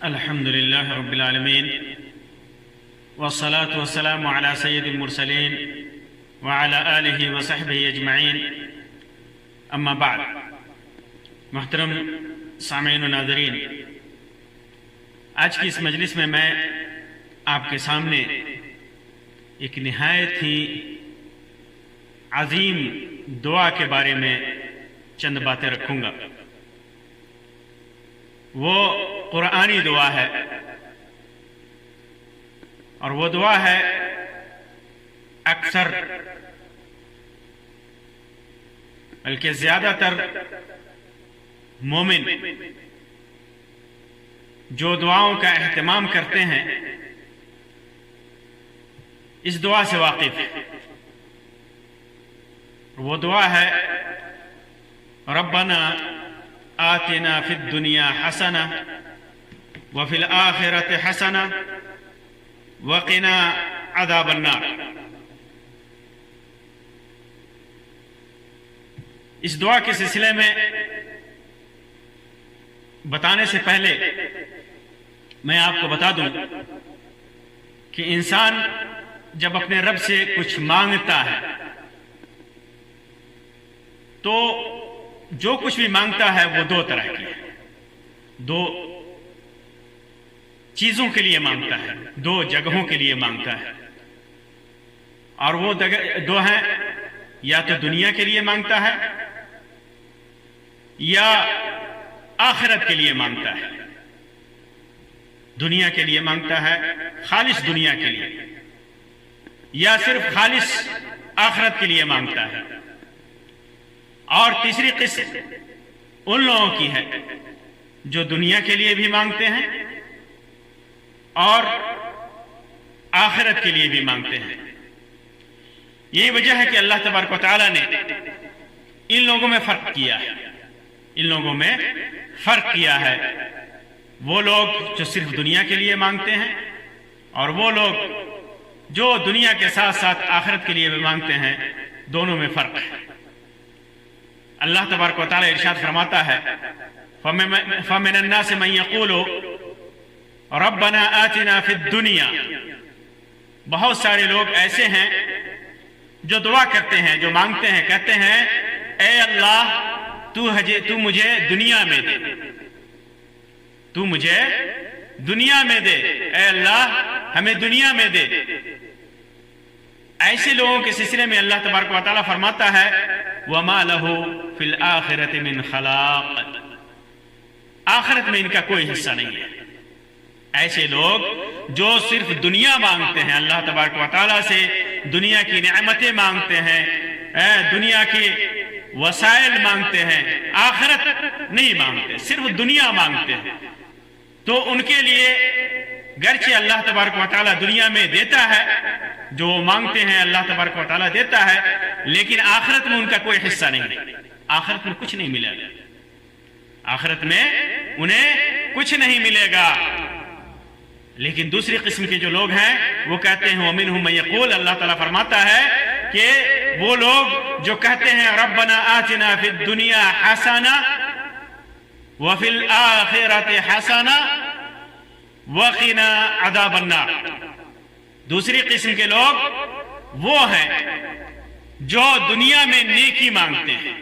الحمدللہ رب العالمین والصلاة والسلام علی سید المرسلین وعلی آلہ وصحبہ اجمعین اما بعد۔ محترم سامعین و ناظرین، آج کی اس مجلس میں آپ کے سامنے ایک نہایت ہی عظیم دعا کے بارے میں چند باتیں رکھوں گا۔ وہ قرآنی دعا ہے اور وہ دعا ہے اکثر بلکہ زیادہ تر مومن جو دعاؤں کا اہتمام کرتے ہیں اس دعا سے واقف ہے۔ وہ دعا ہے ربنا آتنا فی الدنیا حسنہ وفی الآخرۃ حسنہ وقنا عذاب النار۔ اس دعا کے سلسلے میں بتانے سے پہلے میں آپ کو بتا دوں کہ انسان جب اپنے رب سے کچھ مانگتا ہے تو جو کچھ بھی مانگتا ہے وہ دو طرح کی ہے، دو چیزوں کے لیے مانگتا ہے، دو جگہوں کے لیے مانگتا ہے، اور وہ دو ہیں، یا تو دنیا کے لیے مانگتا ہے یا آخرت کے لیے مانگتا ہے۔ دنیا کے لیے مانگتا ہے خالص دنیا کے لیے، یا صرف خالص آخرت کے لیے مانگتا ہے۔ اور تیسری قسم ان لوگوں کی ہے جو دنیا کے لیے بھی مانگتے ہیں اور آخرت کے لیے بھی مانگتے ہیں۔ یہی وجہ ہے کہ اللہ تبارک و تعالیٰ نے ان لوگوں میں فرق کیا ہے، ان لوگوں میں فرق کیا ہے۔ وہ لوگ جو صرف دنیا کے لیے مانگتے ہیں اور وہ لوگ جو دنیا کے ساتھ ساتھ آخرت کے لیے بھی مانگتے ہیں، دونوں میں فرق ہے۔ اللہ تبارک و تعالیٰ ارشاد فرماتا ہے فَمِنَ النَّاسِ مَن يَقُولُ رَبَّنَا آتِنَا فِي الدُّنْيَا۔ بہت سارے لوگ ایسے ہیں جو دعا کرتے ہیں، جو مانگتے ہیں، کہتے ہیں اے اللہ تو مجھے دنیا میں دے، تو مجھے دنیا میں دے، اے اللہ ہمیں دنیا میں دے۔ ایسے لوگوں کے سلسلے میں اللہ تبارک و تعالیٰ فرماتا ہے وَمَا لَهُ فِي الْآخِرَةِ مِنْ خَلَاقٍ۔ آخرت میں ان کا کوئی حصہ نہیں ہے۔ ایسے لوگ جو صرف دنیا مانگتے ہیں، اللہ تبارک و تعالیٰ سے دنیا کی نعمتیں مانگتے ہیں، دنیا کے وسائل مانگتے ہیں، آخرت نہیں مانگتے، صرف دنیا مانگتے ہیں، تو ان کے لیے گرچہ اللہ تبارک و تعالیٰ دنیا میں دیتا ہے، جو مانگتے ہیں اللہ تبارک و تعالیٰ دیتا ہے، لیکن آخرت میں ان کا کوئی حصہ نہیں، آخرت میں کچھ نہیں ملے گا، آخرت میں انہیں کچھ نہیں ملے گا۔ لیکن دوسری قسم کے جو لوگ ہیں وہ کہتے ہیں وَمِنْهُمْ مَن يَقُولُ، اللہ تعالیٰ فرماتا ہے کہ وہ لوگ جو کہتے ہیں ربنا آتنا فی الدنیا حسنہ وفی الآخرۃ حسنہ وقنا عذاب النار۔ دوسری قسم کے لوگ وہ ہیں جو دنیا میں نیکی مانگتے ہیں۔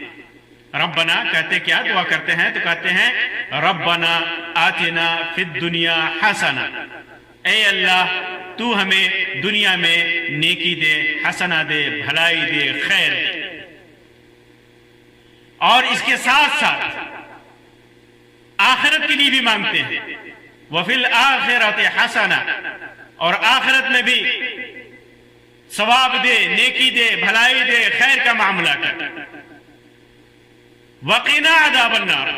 ربنا کہتے کیا دعا کرتے ہیں؟ تو کہتے ہیں ربنا آتنا فی الدنیا حسنہ، اے اللہ تو ہمیں دنیا میں نیکی دے، حسنہ دے، بھلائی دے، خیر دے۔ اور اس کے ساتھ ساتھ آخرت کے لیے بھی مانگتے ہیں وفی الآخرۃ حسنہ، اور آخرت میں بھی ثواب دے، نیکی دے، بھلائی دے، خیر کا معاملہ کر، وقنا عذاب النار،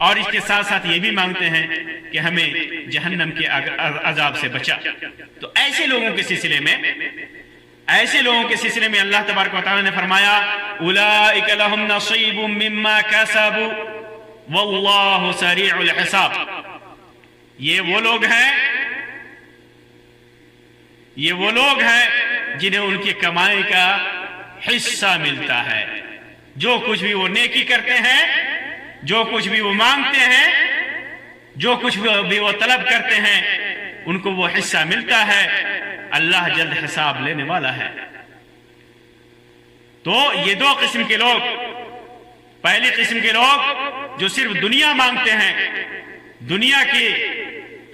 اور اس کے ساتھ ساتھ یہ بھی مانگتے ہیں کہ ہمیں جہنم کے عذاب سے بچا۔ تو ایسے لوگوں کے سلسلے میں اللہ تبارک و تعالیٰ نے فرمایا اولئک لہم نصیب مما کسبوا واللہ سریع الحساب۔ یہ وہ لوگ ہیں جنہیں ان کی کمائی کا حصہ ملتا ہے۔ جو کچھ بھی وہ نیکی کرتے ہیں، جو کچھ بھی وہ مانگتے ہیں، جو کچھ بھی وہ طلب کرتے ہیں ان کو وہ حصہ ملتا ہے. اللہ جلد حساب لینے والا ہے. تو یہ دو قسم کے لوگ، پہلی قسم کے لوگ جو صرف دنیا مانگتے ہیں، دنیا کی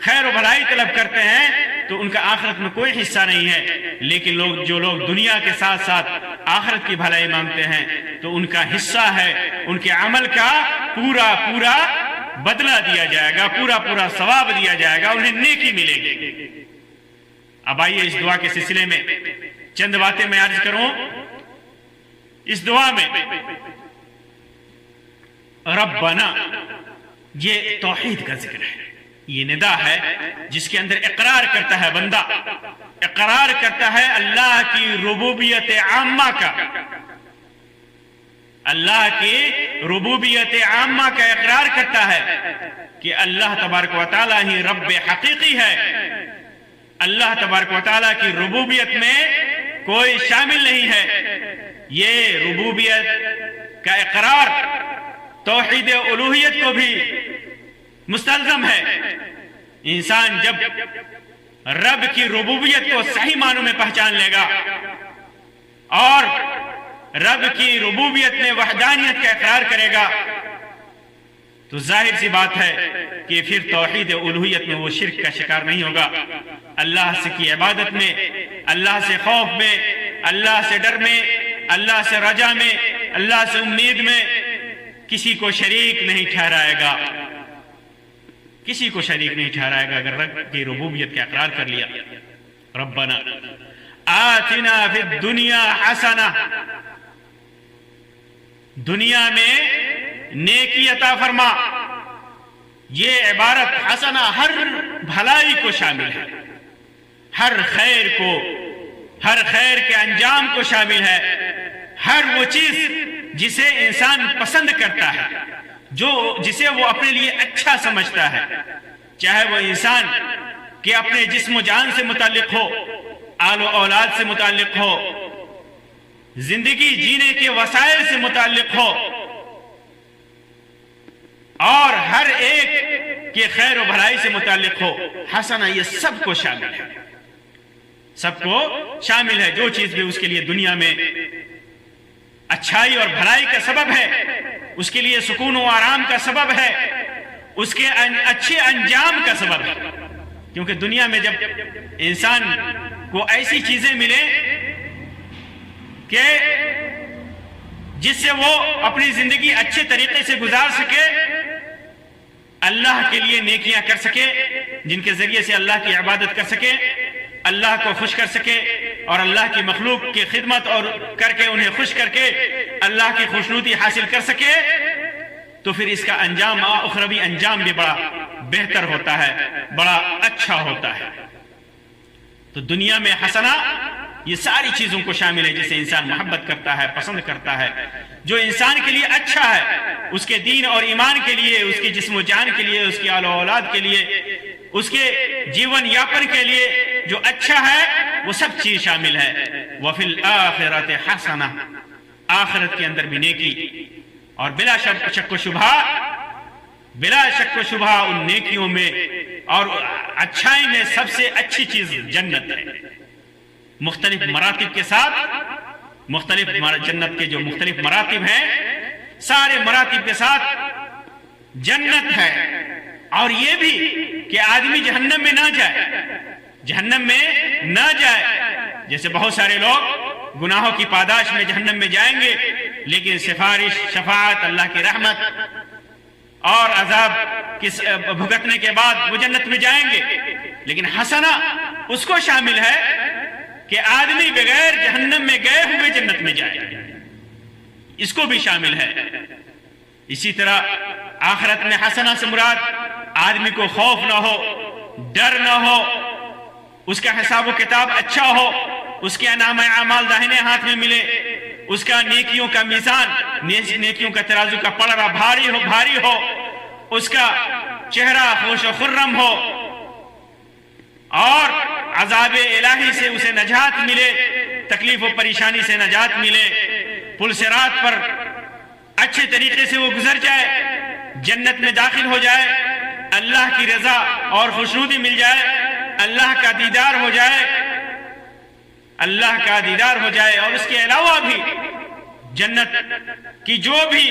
خیر و بھلائی طلب کرتے ہیں، تو ان کا آخرت میں کوئی حصہ نہیں ہے. لیکن جو لوگ دنیا کے ساتھ ساتھ آخرت کی بھلائی مانگتے ہیں تو ان کا حصہ ہے، ان کے عمل کا پورا پورا بدلہ دیا جائے گا، پورا پورا ثواب دیا جائے گا، انہیں نیکی ملے گی. اب آئیے اس دعا کے سلسلے میں چند باتیں میں عرض کروں. اس دعا میں ربنا، یہ توحید کا ذکر ہے، یہ ندا ہے جس کے اندر اقرار کرتا ہے بندہ، اقرار کرتا ہے اللہ کی ربوبیت عامہ کا، اللہ کی ربوبیت عامہ کا اقرار کرتا ہے کہ اللہ تبارک و تعالی ہی رب حقیقی ہے. اللہ تبارک و تعالی کی ربوبیت میں کوئی شامل نہیں ہے. یہ ربوبیت کا اقرار توحید الوہیت کو بھی مستلزم ہے. انسان جب رب کی ربوبیت کو صحیح معنوں میں پہچان لے گا اور رب کی ربوبیت میں وحدانیت کا اقرار کرے گا تو ظاہر سی بات ہے کہ پھر توحید الوہیت میں وہ شرک کا شکار نہیں ہوگا. اللہ سے کی عبادت میں، اللہ سے خوف میں، اللہ سے ڈر میں، اللہ سے رجا میں، اللہ سے امید میں کسی کو شریک نہیں ٹھہرائے گا، کسی کو شریک نہیں ٹھہرائے گا اگر رب کی ربوبیت کا اقرار کر لیا. ربنا آتنا فی الدنیا حسنہ، دنیا میں نیکی عطا فرما. یہ عبارت حسنہ ہر بھلائی کو شامل ہے، ہر خیر کو، ہر خیر کے انجام کو شامل ہے. ہر وہ چیز جسے انسان پسند کرتا ہے، جسے وہ اپنے لیے اچھا سمجھتا ہے، چاہے وہ انسان کے اپنے جسم و جان سے متعلق ہو، آل و اولاد سے متعلق ہو، زندگی جینے کے وسائل سے متعلق ہو، اور ہر ایک کے خیر و بھلائی سے متعلق ہو. حسنہ یہ سب کو شامل ہے، سب کو شامل ہے. جو چیز بھی اس کے لیے دنیا میں اچھائی اور بھلائی کا سبب ہے، اس کے لیے سکون و آرام کا سبب ہے، اس کے اچھے انجام کا سبب ہے. کیونکہ دنیا میں جب انسان کو ایسی چیزیں ملیں کہ جس سے وہ اپنی زندگی اچھے طریقے سے گزار سکے، اللہ کے لیے نیکیاں کر سکے، جن کے ذریعے سے اللہ کی عبادت کر سکے، اللہ کو خوش کر سکے، اور اللہ کی مخلوق کی خدمت اور کر کے انہیں خوش کر کے اللہ کی خوشنودی حاصل کر سکے، تو پھر اس کا انجام اخروی انجام بھی بڑا بہتر ہوتا ہے، بڑا اچھا ہوتا ہے. تو دنیا میں حسنہ یہ ساری چیزوں کو شامل ہے جسے انسان محبت کرتا ہے، پسند کرتا ہے، جو انسان کے لیے اچھا ہے، اس کے دین اور ایمان کے لیے، اس کے جسم و جان کے لیے، اس کی آل و اولاد کے لیے، اس کے جیون یاپن کے لیے جو اچھا ہے وہ سب چیز شامل ہے. وَفِي الْآخِرَةِ حَسَنَةٌ، آخرت کے اندر بھی نیکی، اور بلا شک و شبہ ان نیکیوں میں اور اچھائی میں سب سے اچھی چیز جنت ہے. مختلف مراتب کے ساتھ، مختلف جنت کے جو مختلف مراتب ہیں، سارے مراتب کے ساتھ جنت ہے. اور یہ بھی کہ آدمی جہنم میں نہ جائے، جہنم میں نہ جائے. جیسے بہت سارے لوگ گناہوں کی پاداش میں جہنم میں جائیں گے، لیکن سفارش، شفاعت، اللہ کی رحمت اور عذاب بھگتنے کے بعد وہ جنت میں جائیں گے. لیکن حسنہ اس کو شامل ہے کہ آدمی بغیر جہنم میں گئے ہوئے جنت میں جائے، اس کو بھی شامل ہے. اسی طرح آخرت میں حسنہ سے مراد آدمی کو خوف نہ ہو، ڈر نہ ہو، اس کا حساب و کتاب اچھا ہو، اس کے نامہ اعمال داہنے ہاتھ میں ملے، اس کا نیکیوں کا میزان، نیکیوں کا ترازو کا پلڑا بھاری ہو، اس کا چہرہ خوش و خرم ہو، اور عذاب الہی سے اسے نجات ملے، تکلیف و پریشانی سے نجات ملے، پل صراط پر اچھے طریقے سے وہ گزر جائے، جنت میں داخل ہو جائے. اللہ کی رضا اور خوشنودی مل جائے، اللہ کا دیدار ہو جائے، اللہ کا دیدار ہو جائے، اور اس کے علاوہ بھی جنت کی جو بھی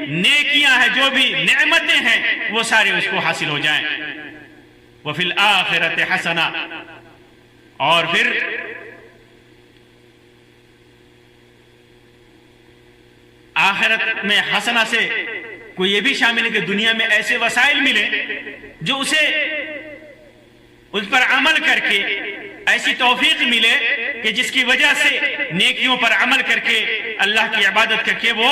نیکیاں ہیں، جو بھی نعمتیں ہیں، وہ سارے اس کو حاصل ہو جائیں۔ وَفِي الْآخِرَةِ حَسَنَةٌ، اور پھر آخرت میں حسنہ سے کوئی یہ بھی شامل ہے کہ دنیا میں ایسے وسائل ملے جو اسے اس پر عمل کر کے ایسی توفیق ملے کہ جس کی وجہ سے نیکیوں پر عمل کر کے اللہ کی عبادت کر کے وہ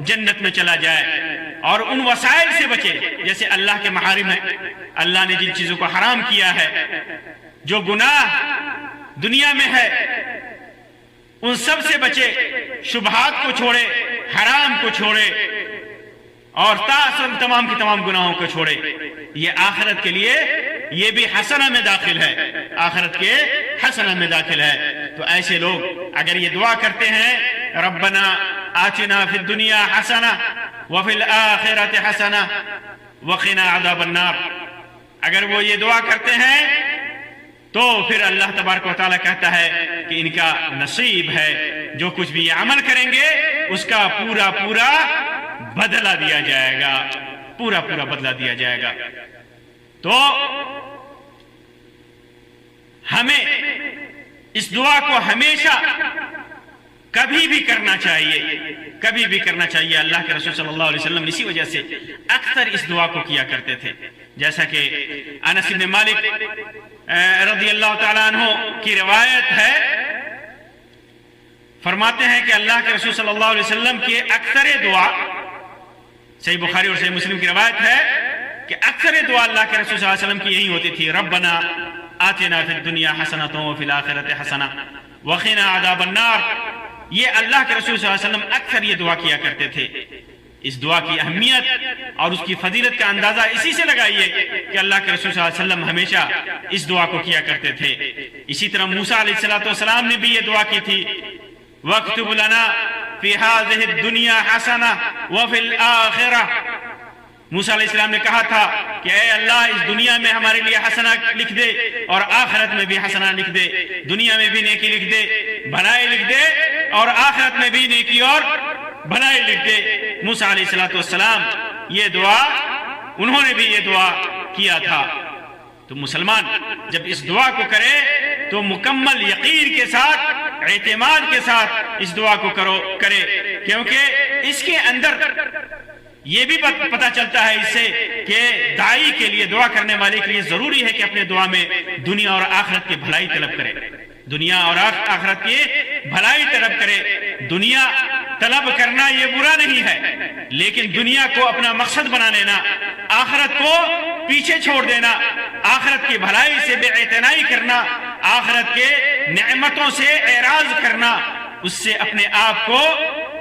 جنت میں چلا جائے، اور ان وسائل سے بچے جیسے اللہ کے محارم ہیں، اللہ نے جن چیزوں کو حرام کیا ہے، جو گناہ دنیا میں ہے ان سب سے بچے، شبہات کو چھوڑے، حرام کو چھوڑے، اور تمام کی تمام گناہوں کو چھوڑے۔ یہ آخرت کے لیے یہ بھی حسنہ میں داخل ہے، آخرت کے حسنہ میں داخل ہے۔ تو ایسے لوگ اگر یہ دعا کرتے ہیں ربنا آتنا فی الدنیا حسنہ وفی الآخرۃ حسنہ وقنا عذاب النار، اگر وہ یہ دعا کرتے ہیں تو پھر اللہ تبارک و تعالیٰ کہتا ہے کہ ان کا نصیب ہے، جو کچھ بھی یہ عمل کریں گے اس کا پورا پورا بدلہ دیا جائے گا، پورا پورا بدلہ دیا جائے گا۔ تو ہمیں اس دعا کو ہمیشہ کبھی بھی کرنا چاہیے، کبھی بھی کرنا چاہیے۔ اللہ کے رسول صلی اللہ علیہ وسلم اسی وجہ سے اکثر اس دعا کو کیا کرتے تھے، جیسا کہ انس بن مالک رضی اللہ تعالیٰ عنہ کی روایت ہے، فرماتے ہیں کہ اللہ کے رسول صلی اللہ علیہ وسلم کی اکثر دعا، صحیح بخاری اور صحیح مسلم کی روایت ہے کہ اکثر دعا اللہ کے رسول صلی اللہ علیہ وسلم کی یہی ہوتی تھی، ربنا آتنا فی الدنیا حسنۃ وفی الآخرۃ حسنہ وقنا عذاب النار۔ یہ اللہ کے رسول صلی اللہ علیہ وسلم اکثر یہ دعا کیا کرتے تھے۔ اس دعا کی اہمیت اور اس کی فضیلت کا اندازہ اسی سے لگائیے کہ اللہ کے رسول صلی اللہ علیہ وسلم ہمیشہ اس دعا کو کیا کرتے تھے۔ اسی طرح موسیٰ علیہ السلام نے بھی یہ دعا کی تھی، وَاكْتُبْ لَنَا فِي هَذِهِ الدُّنْيَا حَسَنَةً وَفِي الْآخِرَةِ۔ موسیٰ علیہ السلام نے کہا تھا کہ اے اللہ اس دنیا میں ہمارے لیے حسنہ لکھ دے اور آخرت میں بھی حسنہ لکھ دے، دنیا میں بھی نیکی لکھ دے، بھلائی لکھ دے، اور آخرت میں بھی نیکی اور بھلائی لکھ دے۔ موسیٰ علیہ السلام یہ دعا، انہوں نے بھی یہ دعا کیا تھا۔ تو مسلمان جب اس دعا کو کرے تو مکمل یقین کے ساتھ، اعتماد کے ساتھ اس دعا کو کرے، کیونکہ اس کے اندر یہ بھی پتہ چلتا ہے اس سے کہ داعی کے لیے، دعا کرنے والے کے لیے ضروری ہے کہ اپنے دعا میں دنیا اور آخرت کی بھلائی طلب کرے، دنیا اور آخرت کی بھلائی طلب کرے۔ دنیا طلب کرنا یہ برا نہیں ہے، لیکن دنیا کو اپنا مقصد بنا لینا، آخرت کو پیچھے چھوڑ دینا، آخرت کی بھلائی سے بے اعتنائی کرنا، آخرت کے نعمتوں سے اعراض کرنا، اس سے اپنے آپ کو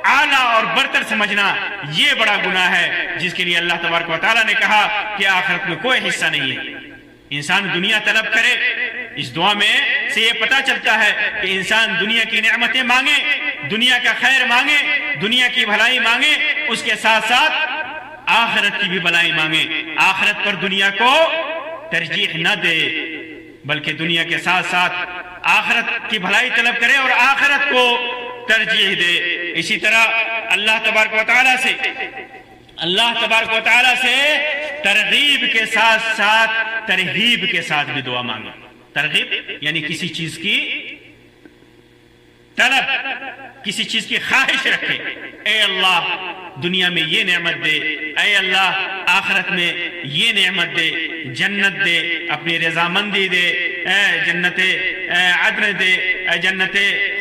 اعلیٰ اور برتر سمجھنا، یہ بڑا گناہ ہے جس کے لیے اللہ تبارک و تعالیٰ نے کہا کہ آخرت میں کوئی حصہ نہیں ہے۔ انسان دنیا طلب کرے، اس دعا میں سے یہ پتہ چلتا ہے کہ انسان دنیا کی نعمتیں مانگے، دنیا کا خیر مانگے، دنیا کی بھلائی مانگے، اس کے ساتھ ساتھ آخرت کی بھی بھلائی مانگے، آخرت پر دنیا کو ترجیح نہ دے بلکہ دنیا کے ساتھ ساتھ آخرت کی بھلائی طلب کرے اور آخرت کو ترجیح دے۔ اسی طرح اللہ تبارک و تعالیٰ سے ترغیب کے ساتھ ساتھ ترہیب کے ساتھ بھی دعا مانگے۔ ترغیب یعنی کسی چیز کی طلب، کسی چیز کی خواہش رکھے، اے اللہ دنیا میں یہ نعمت دے، اے اللہ آخرت میں یہ نعمت دے، جنت دے، اپنی رضامندی دے، جنت عدن دے، جنت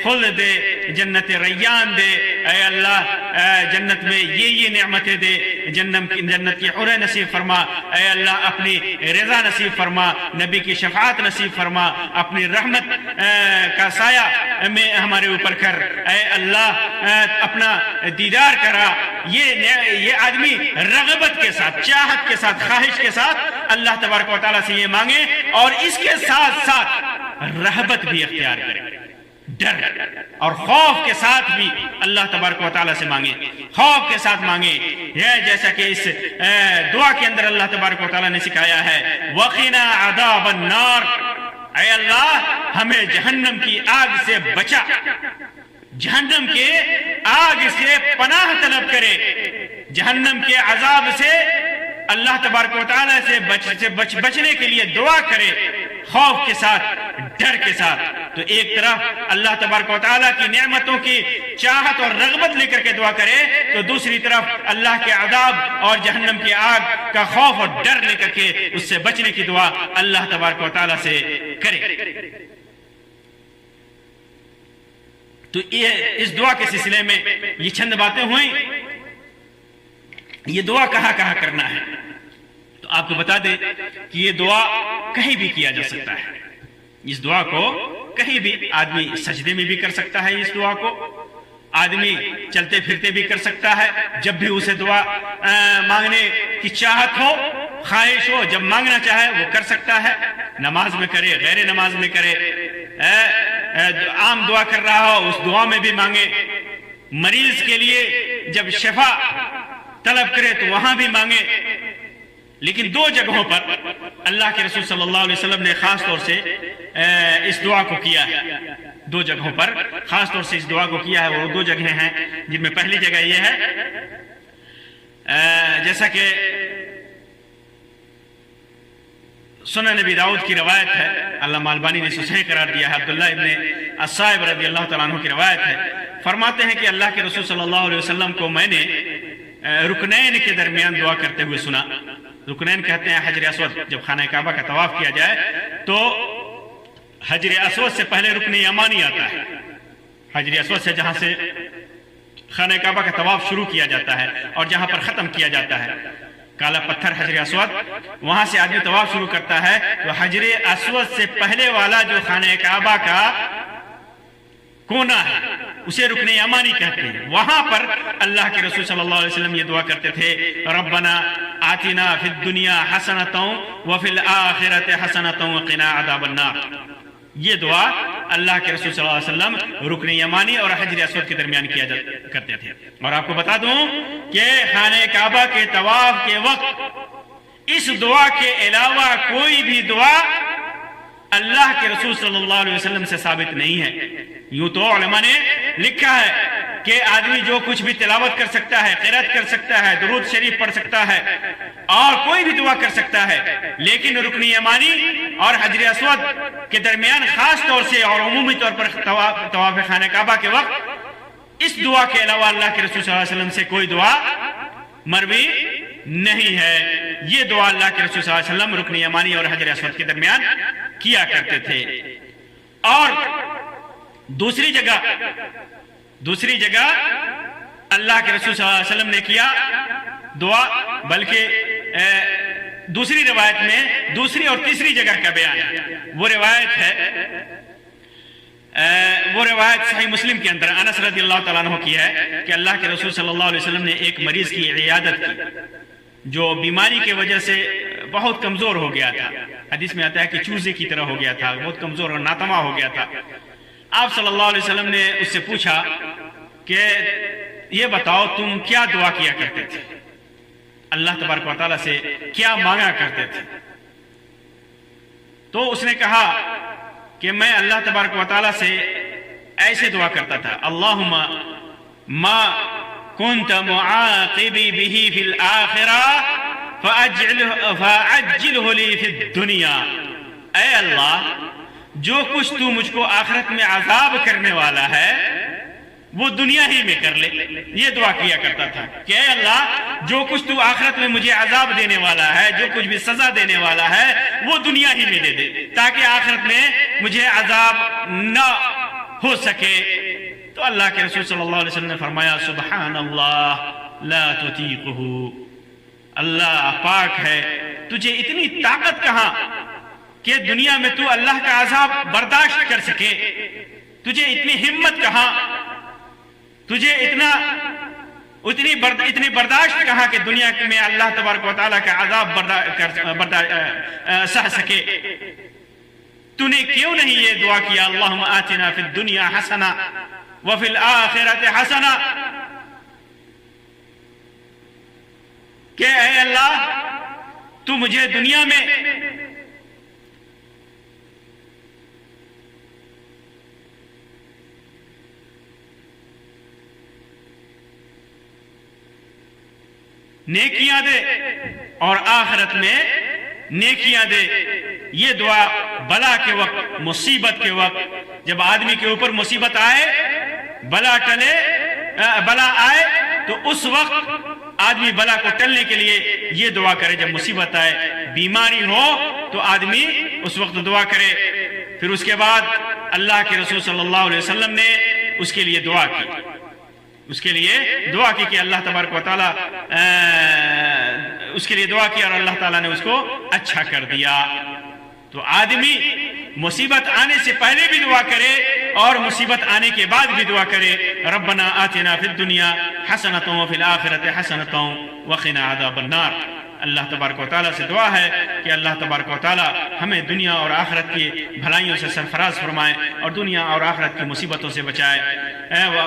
خلد دے، جنت ریان دے، اے اللہ جنت میں یہ نعمتیں دے، جنت کی حور نصیب فرما، اے اللہ اپنی رضا نصیب فرما، نبی کی شفاعت نصیب فرما، اپنی رحمت کا سایہ میں ہمارے اوپر کر، اے اللہ اپنا دیدار کرا۔ یہ آدمی رغبت کے ساتھ، چاہت کے ساتھ، خواہش کے ساتھ اللہ تبارک و تعالیٰ سے یہ مانگے، اور اس کے ساتھ ساتھ رہبت بھی اختیار کرے، ڈر اور خوف کے ساتھ بھی اللہ تبارک و تعالیٰ سے مانگیں، خوف کے ساتھ مانگیں۔ یہ جیسا کہ اس دعا کے اندر اللہ تبارک و تعالیٰ نے سکھایا ہے وَقِنَا عَذَابَ النَّارِ، اے اللہ ہمیں جہنم کی آگ سے بچا، جہنم کے آگ سے پناہ طلب کرے، جہنم کے عذاب سے اللہ تبارک و تعالیٰ سے بچنے کے لیے دعا کرے، خوف کے ساتھ، ڈر کے ساتھ۔ تو ایک طرف اللہ تبارک و تعالیٰ کی نعمتوں کی چاہت اور رغبت لے کر کے دعا کرے، تو دوسری طرف اللہ کے عذاب اور جہنم کی آگ کا خوف اور ڈر لے کر کے اس سے بچنے کی دعا اللہ تبارک و تعالیٰ سے کرے۔ تو یہ اس دعا کے سلسلے میں یہ چند باتیں ہوئیں، یہ دعا کہاں کہاں کرنا ہے۔ تو آپ کو بتا دیں کہ یہ دعا کہیں بھی کیا جا سکتا ہے، اس دعا کو کہیں بھی آدمی سجدے میں بھی کر سکتا ہے، اس دعا کو آدمی چلتے پھرتے بھی کر سکتا ہے، جب بھی اسے دعا مانگنے کی چاہت ہو، خواہش ہو، جب مانگنا چاہے وہ کر سکتا ہے، نماز میں کرے، غیر نماز میں کرے، عام دعا کر رہا ہو اس دعا میں بھی مانگے، مریض کے لیے جب شفا طلب کرے تو وہاں بھی مانگے۔ لیکن دو جگہوں پر اللہ کے رسول صلی اللہ علیہ وسلم نے خاص طور سے اس دعا کو کیا ہے، دو جگہوں پر خاص طور سے اس دعا کو کیا ہے۔ وہ دو جگہیں ہیں جن میں پہلی جگہ یہ ہے، جیسا کہ سنن نبی داؤد کی روایت ہے، علامہ البانی نے صحیح قرار دیا ہے، عبداللہ ابن الصائب رضی اللہ تعالیٰ عنہ کی روایت ہے، فرماتے ہیں کہ اللہ کے رسول صلی اللہ علیہ وسلم کو میں نے رکنین کے درمیان دعا کرتے ہوئے سنا۔ رکنین کہتے ہیں حجر اسود، جب خانہ کعبہ کا طواف کیا جائے تو حجر اسود سے پہلے رکن یمانی آتا ہے، حجر اسود سے جہاں سے خانہ کعبہ کا طواف شروع کیا جاتا ہے اور جہاں پر ختم کیا جاتا ہے، کالا پتھر حجر اسود، وہاں سے آدمی طواف شروع کرتا ہے تو حجر اسود سے پہلے والا جو خانہ کعبہ کا کونا ہے اسے رکن یمانی کہتے ہیں۔ وہاں پر اللہ کے رسول صلی اللہ علیہ وسلم یہ دعا کرتے تھے ربنا آتنا فی الدنیا حسنۃ وفی الآخرۃ حسنۃ وقنا عذاب النار۔ یہ دعا اللہ کے رسول صلی اللہ علیہ وسلم رکن یمانی اور حجر اسود کے درمیان کیا کرتے تھے۔ اور آپ کو بتا دوں کہ خانہ کعبہ کے طواف کے وقت اس دعا کے علاوہ کوئی بھی دعا اللہ کے رسول صلی اللہ علیہ وسلم سے ثابت نہیں ہے۔ یوں تو علماء نے لکھا ہے کہ آدمی جو کچھ بھی تلاوت کر سکتا ہے، قرأت کر سکتا ہے، درود شریف پڑھ سکتا ہے اور کوئی بھی دعا کر سکتا ہے، لیکن رکن یمانی اور حجر اسود کے درمیان خاص طور سے اور عمومی طور پر طواف خانہ کعبہ کے وقت اس دعا کے علاوہ اللہ کے رسول صلی اللہ علیہ وسلم سے کوئی دعا مروی نہیں ہے۔ یہ دعا اللہ کے رسول صلی اللہ علیہ وسلم رکن یمانی اور حجر اسود کے درمیان کیا کرتے تھے۔ اور دوسری جگہ اللہ کے رسول صلی اللہ علیہ وسلم نے کیا دعا، بلکہ دوسری روایت میں دوسری اور تیسری جگہ کا بیان ہے۔ وہ روایت صحیح مسلم کے اندر انس رضی اللہ تعالیٰ عنہ کی ہے کہ اللہ کے رسول صلی اللہ علیہ وسلم نے ایک مریض کی عیادت کی جو بیماری کی وجہ سے بہت کمزور ہو گیا تھا، حدیث میں آتا ہے کہ چوزے کی طرح ہو گیا تھا، بہت کمزور اور ناتما ہو گیا تھا۔ آپ صلی اللہ علیہ وسلم نے اس سے پوچھا کہ یہ بتاؤ تم کیا دعا کیا کرتے تھے، اللہ تبارک و تعالیٰ سے کیا مانگا کرتے تھے؟ تو اس نے کہا کہ میں اللہ تبارک و تعالیٰ سے ایسے دعا کرتا تھا اللہم ما كنت معاقبی به فی الآخرہ فَأَجِّلْهُ لِي فِي الدُّنْيَا، اے اللہ جو کچھ تو مجھ کو آخرت میں عذاب کرنے والا ہے وہ دنیا ہی میں کر لے۔ یہ دعا کیا کرتا تھا کہ اے اللہ جو کچھ تو آخرت میں مجھے عذاب دینے والا ہے، جو کچھ بھی سزا دینے والا ہے وہ دنیا ہی میں دے دے تاکہ آخرت میں مجھے عذاب نہ ہو سکے۔ تو اللہ کے رسول صلی اللہ علیہ وسلم نے فرمایا سبحان اللہ لا تطیقہ، اللہ پاک ہے، تجھے اتنی طاقت کہاں کہ دنیا میں تو اللہ کا عذاب برداشت کر سکے، تجھے اتنی ہمت کہاں، تجھے اتنی برداشت کہاں کہ دنیا میں اللہ تبارک و تعالیٰ کا عذاب سہ سکے۔ تو نے کیوں نہیں یہ دعا کیا اللہم آتنا فی الدنیا حسنہ وفی الآخرۃ حسنہ کہ اے اللہ تو مجھے دنیا میں نیکیاں دے اور آخرت میں نیکیاں دے. یہ دعا بلا کے وقت، مصیبت کے وقت، جب آدمی کے اوپر مصیبت آئے، بلا ٹلے، بلا آئے تو اس وقت آدمی بلا کو ٹلنے کے لیے یہ دعا کرے. جب مصیبت آئے، بیماری ہو تو آدمی اس وقت دعا کرے. پھر اس کے بعد اللہ کے رسول صلی اللہ علیہ وسلم نے اس کے لیے دعا کی، اس کے لیے دعا کی کہ اللہ تبارک و تعالیٰ اس کے لیے دعا کی اور اللہ تعالیٰ نے اس کو اچھا کر دیا. تو آدمی مصیبت آنے سے پہلے بھی دعا کرے اور مصیبت آنے کے بعد بھی دعا کرے. ربنا آتنا فی الدنیا حسنۃ وفی الآخرۃ حسنۃ وقنا عذاب النار. اللہ تبارک و تعالیٰ سے دعا ہے کہ اللہ تبارک و تعالیٰ ہمیں دنیا اور آخرت کی بھلائیوں سے سرفراز فرمائے اور دنیا اور آخرت کی مصیبتوں سے بچائے.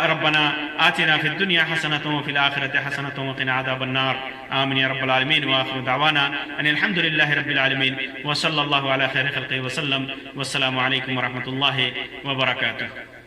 ربنا آتنا فی الدنیا حسنۃ وفی الآخرۃ حسنۃ وقنا عذاب النار. آمین یا رب العالمین. وآخر دعوانا ان الحمد للہ رب العالمین وصلی اللہ علی خیر خلقہ وسلم. والسلام علیکم ورحمۃ اللہ وبرکاتہ.